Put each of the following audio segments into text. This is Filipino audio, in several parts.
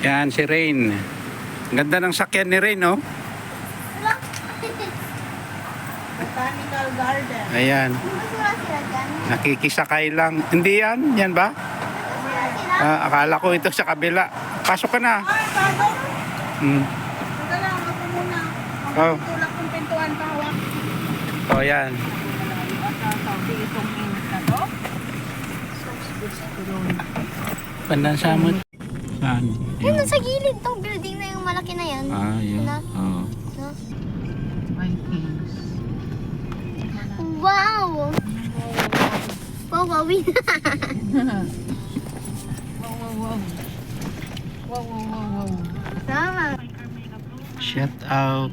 Yan si Rain. Ganda ng sakyan ni Rain, oh. Botanical Garden. Ayan. Masura sila dyan. Nakikisakay lang. Hindi yan? Yan ba? Masura sila. Akala ko ito sa kabila. Pasok ka na. Ay, bago. Hmm. Teka lang, ako muna. Oh. Tulak ng pintuan pa, hawak. Oh, yan. Itong init na to. Pandansamot. Saan? Yun, nasa gilid tong building na yung malaki na yan. Yun. Na? Oo. No? Vikings. Wow! Wow, wawin. Wow, wow, wow. Wow, wow, wow, wow. Tama. Shout out.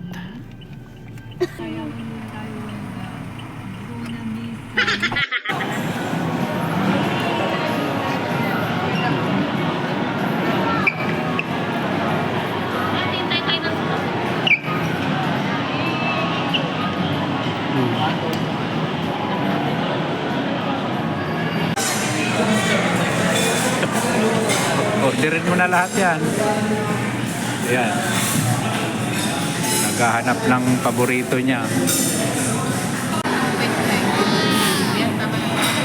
Orderin mo na lahat yan. Yan. Naghahanap ng paborito niya.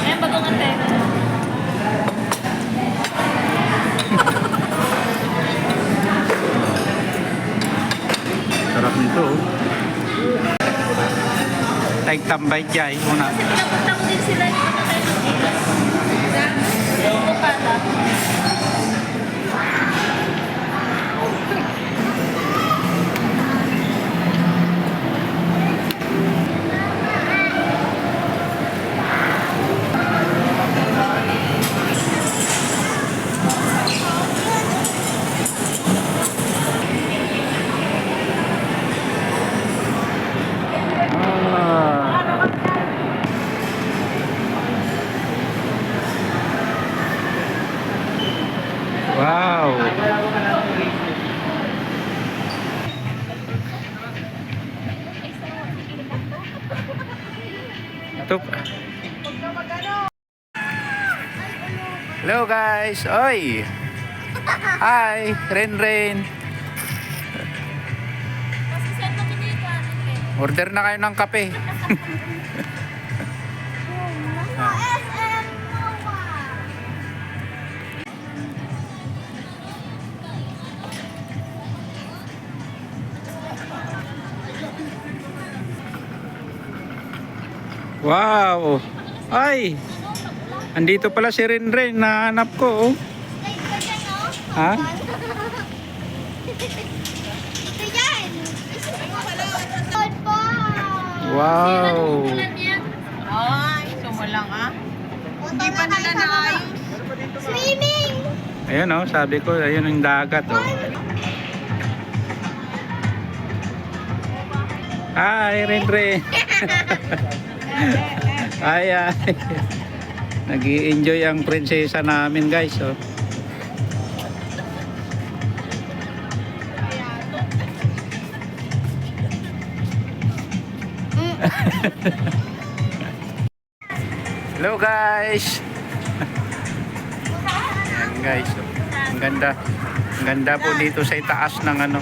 Ayan, bagong ante. Sarap nito, oh. Tambay jay muna. Pinapunta ko din sila dito na tayo dito. Ito pala. Wow. Ito. Hello guys. Oy. Hi, Rain. Order na kayo ng kape. Nasa SM Nova. Wow. Ay. Andito pala si Rain. Nahanap ko, oh. Ay, ganyan, no? Ha? Ito yan. Good po. Wow. Ay, sumulang ah. Hindi pa nila naayos. Swimming. Ayun, oh. Sabi ko, ayun yung dagat, oh. Hi, Rain. Ay. Nag-i-enjoy ang prinsesa namin, guys, oh. Hello, guys. Ayan, guys, oh. Ang ganda. Ang ganda po dito sa itaas ng ano.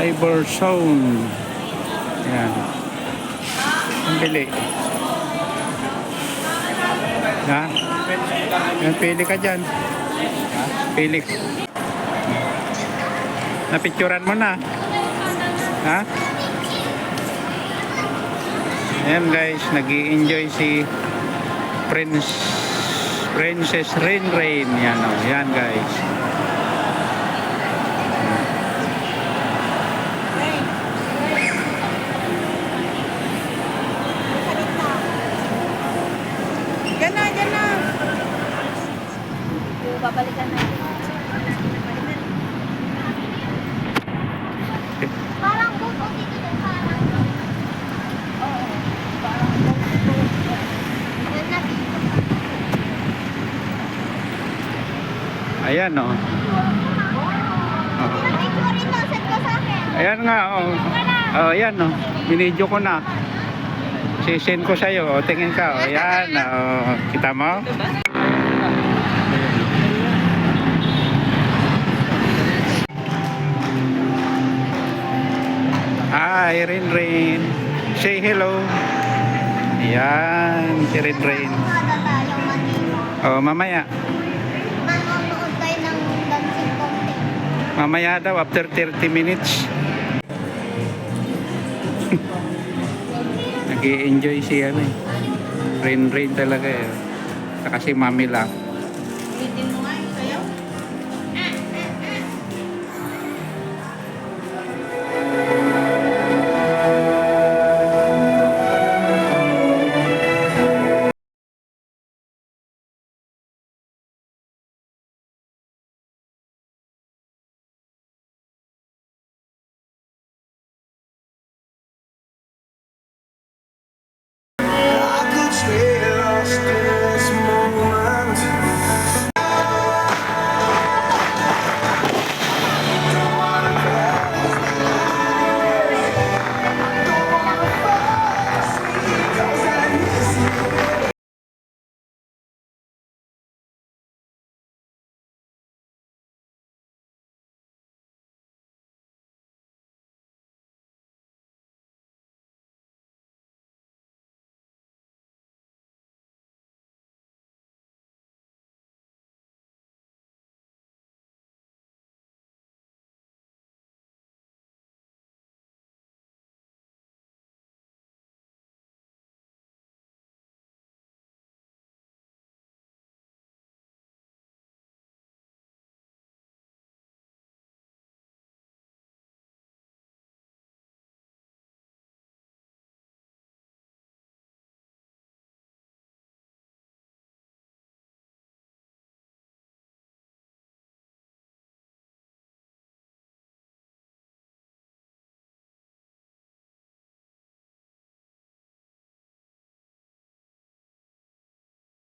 Iverson. Yan. Ang bili. Ha? Yan, pili ka dyan. Pili. Napicturan mo na. Ha? Ayan guys, nag-i-enjoy si Princess Rain. Yan, oh. Yan guys. Diyan na. Babalikan natin. Parang buko dito din parang. Oo. Parang buko. Yan na dito. Ayan, oh. Pinapicture rin daw. Send ko sa akin. Ayan nga, oh. Wala. Oh, yan oh. Binidyo ko na. Sisend ko sa'yo. O, tingin ka. O, yan. O, kita mo? Hi, Rin. Say hello. Yan, si Rin. Kada tayong Manila. O, mamaya. Manonood tayo ng dancing contest. Mamaya daw, after 30 minutes. Nag-i-enjoy siya eh. Rin talaga eh. Saka si Mami lang. Ulitin mo nga yung sayaw. I could stay lost in this moment. Don't wanna cry. Don't wanna fall asleep 'cause I miss you.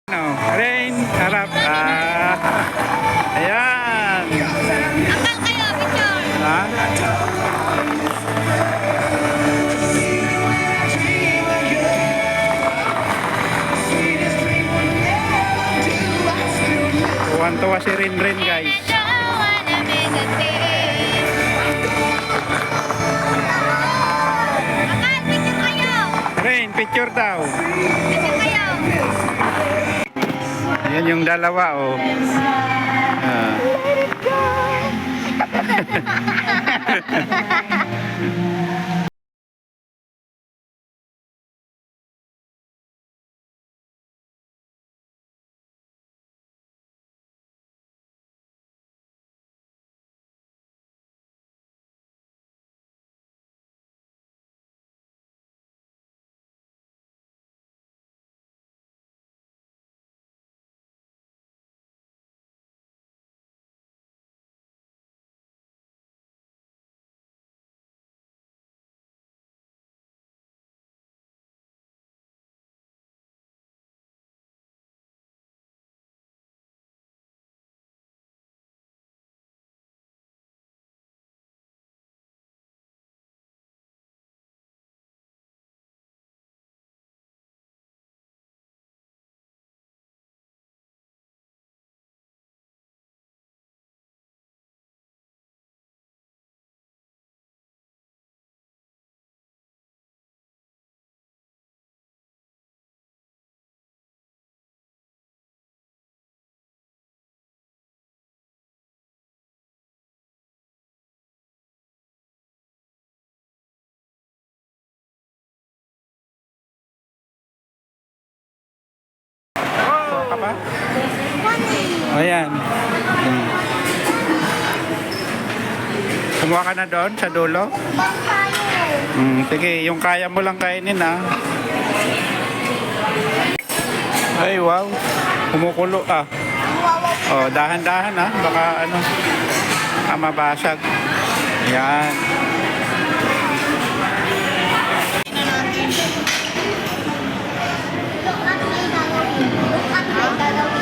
Ano, Rain, harap. Ayan. Akal kayo, picture. Ha? Tuwan-tuwa si Rin guys. Akal, picture kayo. Rain, picture daw. Picture kayo. Ayan yung dalawa oh. Ah. Ka ba? Ayan. Kumuha ka na doon sa dulo? Bang tayo. Sige, yung kaya mo lang kainin ha. Ay, wow. Kumukulo ah. Oh, dahan-dahan ha. Baka ano, mabasag. Ayan. Look at my gagawin. Look at my gagawin.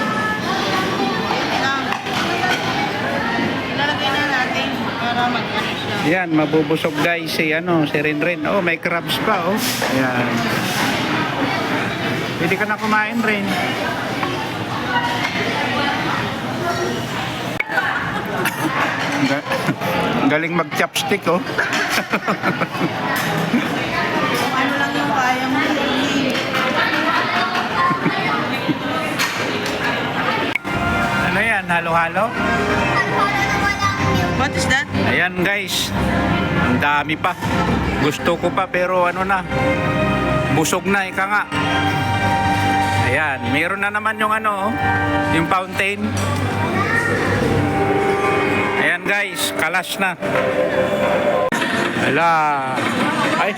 Ilalagay na natin para mag-ano siya. Yan, mabubusog guys si si Ren. Oh, may crabs pa oh. Ayan. Pwede ka na kumain, Ren. Ang galing mag-chopstick oh. Ano lang yung kaya mo. Ano yan, halo-halo? Para na walang milk. What is that? Ayan guys, ang dami pa. Gusto ko pa pero busog na, ika nga. Ayan, meron na naman yung yung fountain. Ayan guys, kalas na. Hala. Ay.